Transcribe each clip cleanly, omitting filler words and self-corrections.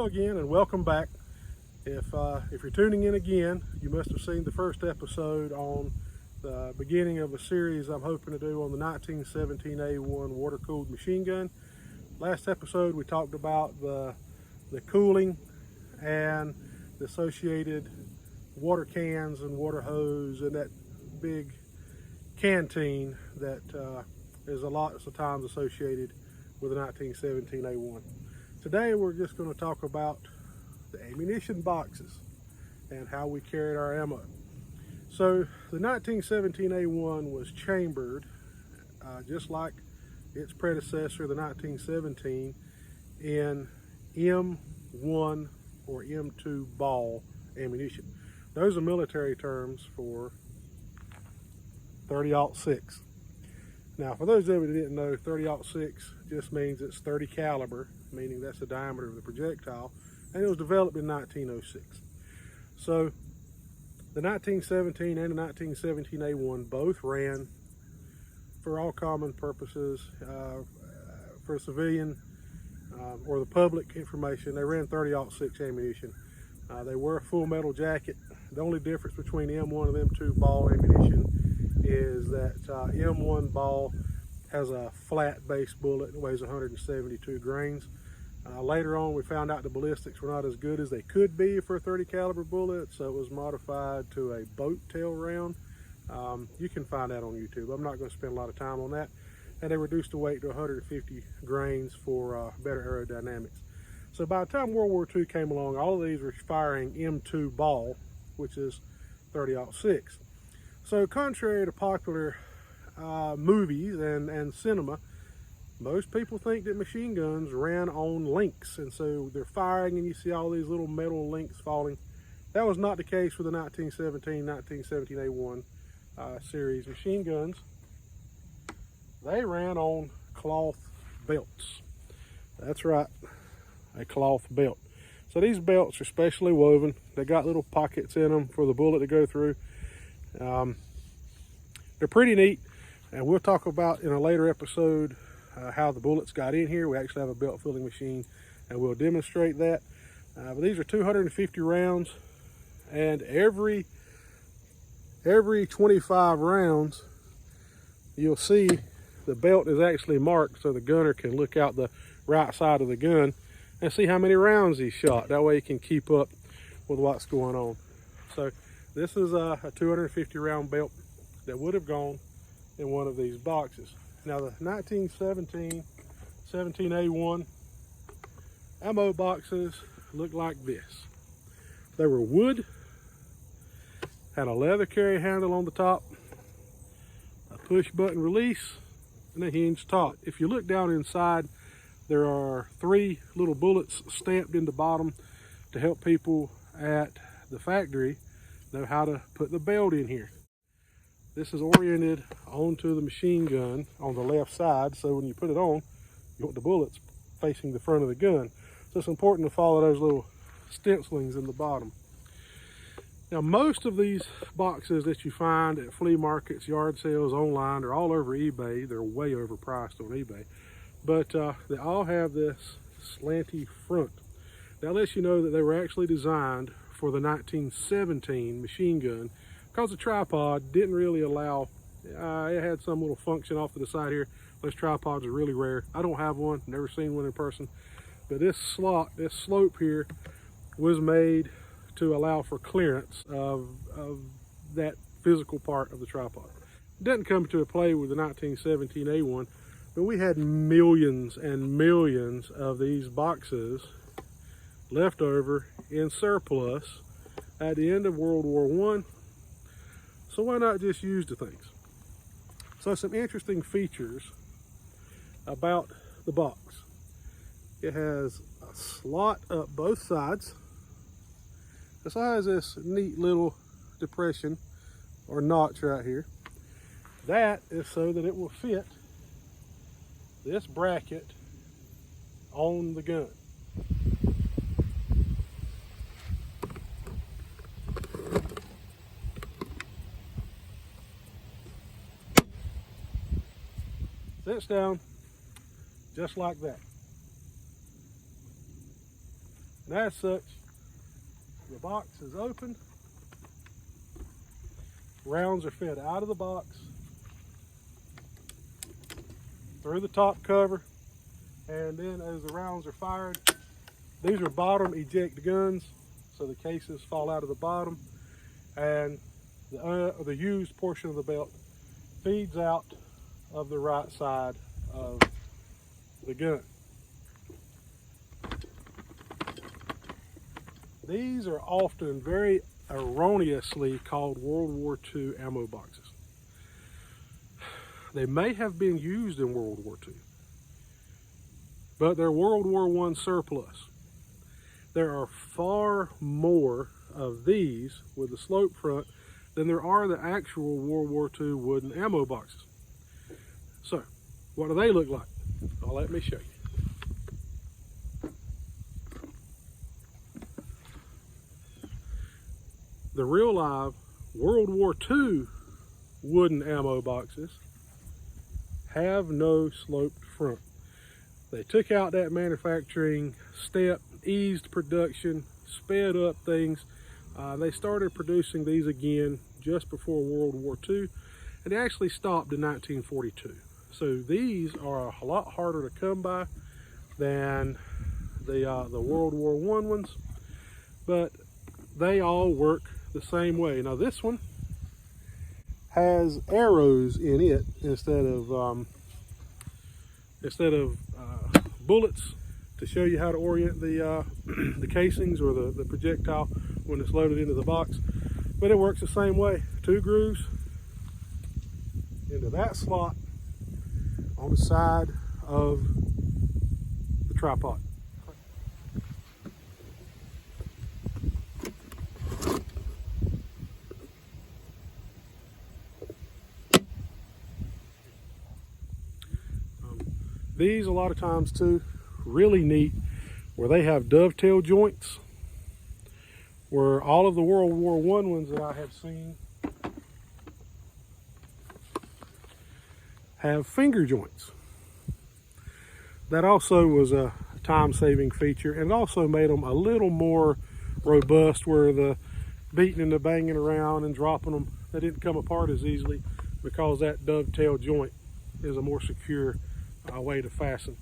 Hello again and welcome back. If you're tuning in again, you must have seen the first episode on the beginning of a series I'm hoping to do on the 1917 A1 water-cooled machine gun. Last episode we talked about the cooling and the associated water cans and water hose and that big canteen that is a lot of times associated with the 1917 A1. Today we're just going to talk about the ammunition boxes and how we carried our ammo. So the 1917 A1 was chambered just like its predecessor, the 1917, in M1 or M2 ball ammunition. Those are military terms for 30-06. Now, for those of you that didn't know, 30-06 just means it's 30 caliber, meaning that's the diameter of the projectile, and it was developed in 1906. So the 1917 and the 1917 A1 both ran for all common purposes, for civilian or the public information. They ran 30-06 ammunition. They were a full metal jacket. The only difference between M1 and M2 ball ammunition is that M1 ball has a flat base bullet and weighs 172 grains. Later on we found out the ballistics were not as good as they could be for a 30 caliber bullet, so it was modified to a boat tail round. You can find that on YouTube. I'm not going to spend a lot of time on that. And they reduced the weight to 150 grains for better aerodynamics. So by the time World War II came along, all of these were firing M2 ball, which is 30-06. So contrary to popular movies and cinema, most people think that machine guns ran on links, and so they're firing and you see all these little metal links falling. That was not the case with the 1917 A1 series machine guns. They ran on cloth belts. That's right, a cloth belt. So these belts are specially woven. They got little pockets in them for the bullet to go through. They're pretty neat, and we'll talk about in a later episode how the bullets got in here. We actually have a belt filling machine and we'll demonstrate that. But these are 250 rounds, and every 25 rounds you'll see the belt is actually marked so the gunner can look out the right side of the gun and see how many rounds he shot. That way he can keep up with what's going on. So this is a 250 round belt that would have gone in one of these boxes. Now the 1917 A1 ammo boxes look like this. They were wood, had a leather carry handle on the top, a push button release, and a hinged top. If you look down inside, there are 3 little bullets stamped in the bottom to help people at the factory know how to put the belt in here. This is oriented onto the machine gun on the left side, so when you put it on, you want the bullets facing the front of the gun. So it's important to follow those little stencilings in the bottom. Now most of these boxes that you find at flea markets, yard sales, online, are all over eBay. They're way overpriced on eBay. But they all have this slanty front. That lets you know that they were actually designed for the 1917 machine gun, because the tripod didn't really allow, it had some little function off to the side here. Those tripods are really rare. I don't have one, never seen one in person. But this slot, this slope here, was made to allow for clearance of that physical part of the tripod. It doesn't come to a play with the 1917 A1, but we had millions and millions of these boxes left over in surplus at the end of World War I. So why not just use the things? So some interesting features about the box. It has a slot up both sides. This has this neat little depression or notch right here. That is so that it will fit this bracket on the gun. Sits down just like that. as such, the box is open. Rounds are fed out of the box, through the top cover, and then as the rounds are fired, these are bottom eject guns, so the cases fall out of the bottom, and the used portion of the belt feeds out of the right side of the gun. These are often very erroneously called World War II ammo boxes. They may have been used in World War II, but they're World War I surplus. There are far more of these with the slope front than there are the actual World War II wooden ammo boxes. So, what do they look like? Well, let me show you. The real live World War II wooden ammo boxes have no sloped front. They took out that manufacturing step, eased production, sped up things. They started producing these again just before World War II, and they actually stopped in 1942. So these are a lot harder to come by than the World War I ones, but they all work the same way. Now this one has arrows in it instead of bullets to show you how to orient the the casings or the projectile when it's loaded into the box. But it works the same way. 2 grooves into that slot on the side of the tripod. These a lot of times too, really neat, where they have dovetail joints, where all of the World War I ones that I have seen have finger joints. That also was a time-saving feature, and it also made them a little more robust, where the beating and the banging around and dropping them, they didn't come apart as easily because that dovetail joint is a more secure way to fasten.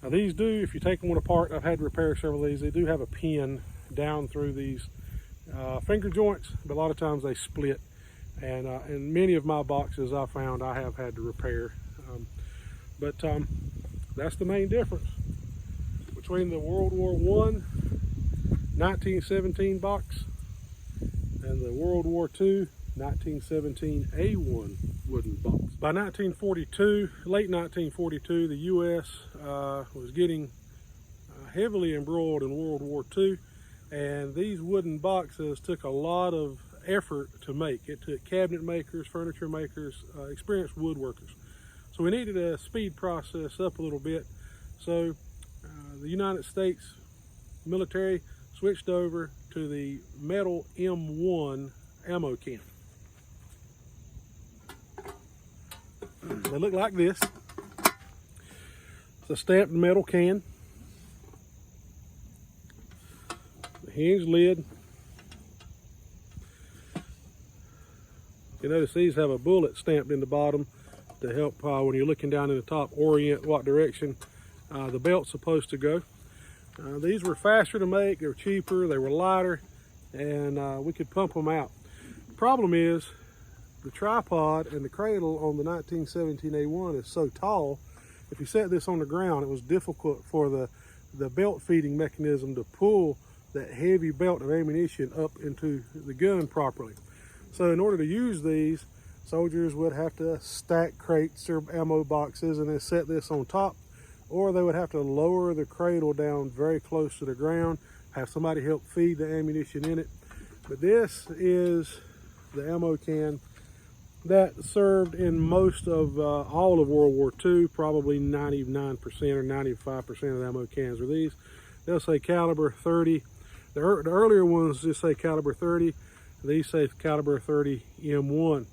Now these do, if you take one apart, I've had to repair several of these, they do have a pin down through these finger joints, but a lot of times they split, and in many of my boxes I found I have had to repair. But that's the main difference between the World War I 1917 box and the World War II 1917 A1 wooden box. By 1942, late 1942, the U.S. Was getting heavily embroiled in World War II, and these wooden boxes took a lot of effort to make. It took cabinet makers, furniture makers, experienced woodworkers. So we needed to speed process up a little bit. So the United States military switched over to the metal M1 ammo can. They look like this. It's a stamped metal can. The hinged lid. You notice these have a bullet stamped in the bottom to help when you're looking down in the top orient what direction the belt's supposed to go. These were faster to make, they were cheaper, they were lighter, and we could pump them out. Problem is, the tripod and the cradle on the 1917 A1 is so tall, if you set this on the ground, it was difficult for the belt feeding mechanism to pull that heavy belt of ammunition up into the gun properly. So in order to use these, soldiers would have to stack crates or ammo boxes and then set this on top, or they would have to lower the cradle down very close to the ground, have somebody help feed the ammunition in it. But this is the ammo can that served in most of all of World War II. Probably 99% or 95% of the ammo cans are these. They'll say caliber 30. The earlier ones just say caliber 30. These say caliber 30 M1.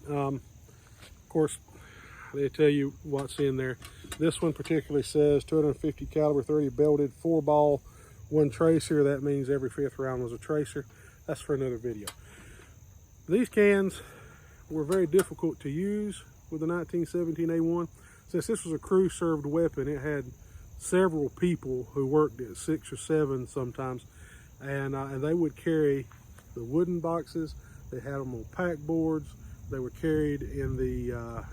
Of course, they tell you what's in there. This one particularly says 250 caliber 30 belted 4-ball one tracer, that means every 5th round was a tracer. That's for another video. These cans were very difficult to use with the 1917A1. Since this was a crew served weapon, it had several people who worked it, 6 or 7 sometimes, and they would carry the wooden boxes. They had them on pack boards. They were carried in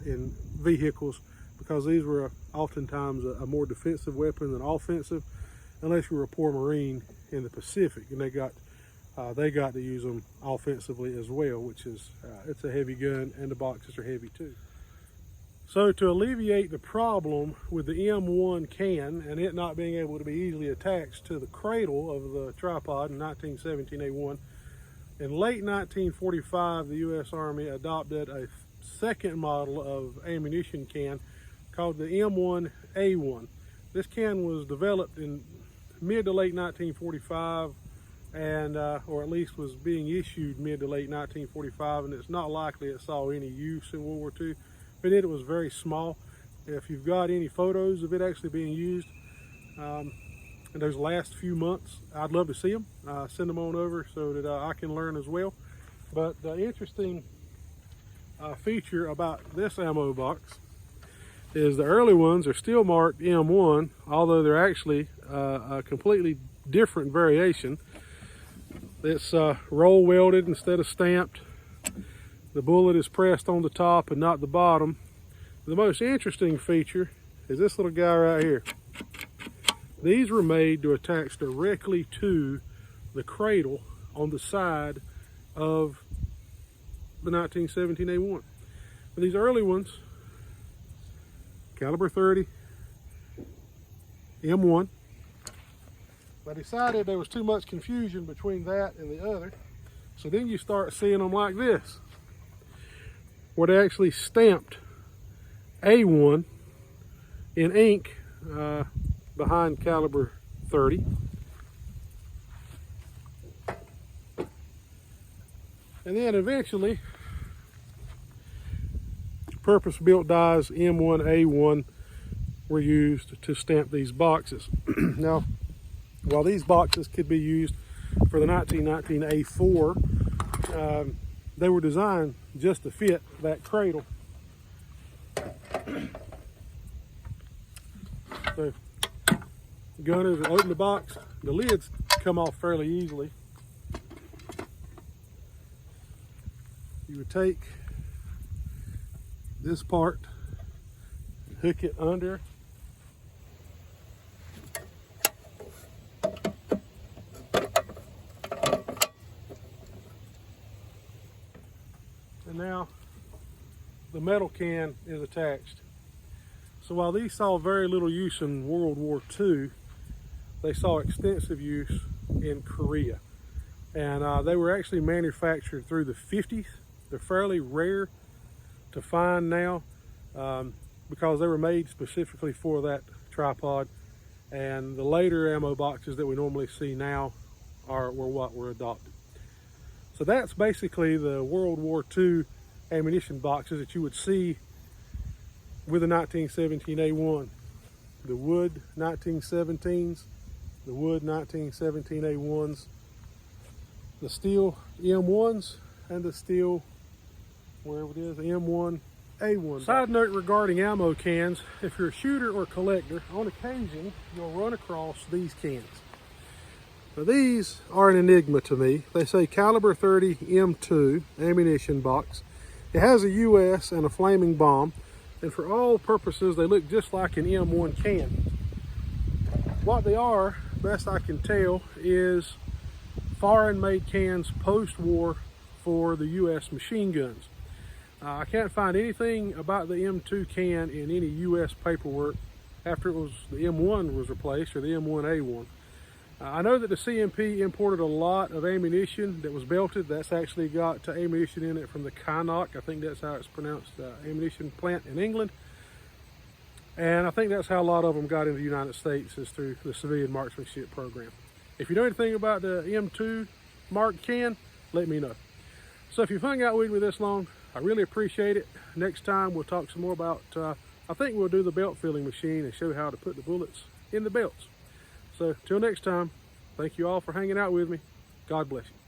in vehicles, because these were oftentimes a more defensive weapon than offensive, unless you were a poor Marine in the Pacific, and they got to use them offensively as well, which is it's a heavy gun, and the boxes are heavy too. So to alleviate the problem with the M1 can and it not being able to be easily attached to the cradle of the tripod in 1917A1, in late 1945, the U.S. Army adopted a second model of ammunition can called the M1A1. This can was developed in mid to late 1945, and or at least was being issued mid to late 1945, and it's not likely it saw any use in World War II. But it was very small. If you've got any photos of it actually being used in those last few months, I'd love to see them. Send them on over so that I can learn as well. But the interesting feature about this ammo box is the early ones are still marked M1, although they're actually a completely different variation. It's roll welded instead of stamped. The bullet is pressed on the top and not the bottom. The most interesting feature is this little guy right here. These were made to attach directly to the cradle on the side of the 1917A1. But these early ones, caliber 30, M1. I decided there was too much confusion between that and the other. So then you start seeing them like this, where they actually stamped A1 in ink behind caliber 30. And then eventually, purpose-built dies M1A1 were used to stamp these boxes. Now, while these boxes could be used for the 1919 A4, they were designed just to fit that cradle. So, gunners will open the box. The lids come off fairly easily. You would take this part, hook it under, and now the metal can is attached. So while these saw very little use in World War II, they saw extensive use in Korea. And they were actually manufactured through the 50s. They're fairly rare to find now because they were made specifically for that tripod. And the later ammo boxes that we normally see now were what were adopted. So that's basically the World War II ammunition boxes that you would see with the 1917A1. The wood 1917s, the wood 1917A1s, the steel M1s, and the steel, wherever it is, M1A1. Side note regarding ammo cans, if you're a shooter or collector, on occasion you'll run across these cans. Now these are an enigma to me. They say caliber 30 M2 ammunition box. It has a US and a flaming bomb, and for all purposes they look just like an M1 can. What they are, best I can tell, is foreign made cans post-war for the US machine guns. I can't find anything about the M2 can in any US paperwork after the M1 was replaced, or the M1A1. I know that the CMP imported a lot of ammunition that was belted. That's actually got ammunition in it from the Kynoch, I think that's how it's pronounced, ammunition plant in England. And I think that's how a lot of them got into the United States, is through the civilian marksmanship program. If you know anything about the M2 marked can, let me know. So if you've hung out with me this long, I really appreciate it. Next time we'll talk some more about, I think we'll do the belt filling machine and show how to put the bullets in the belts. So till next time, Thank you all for hanging out with me. God bless you.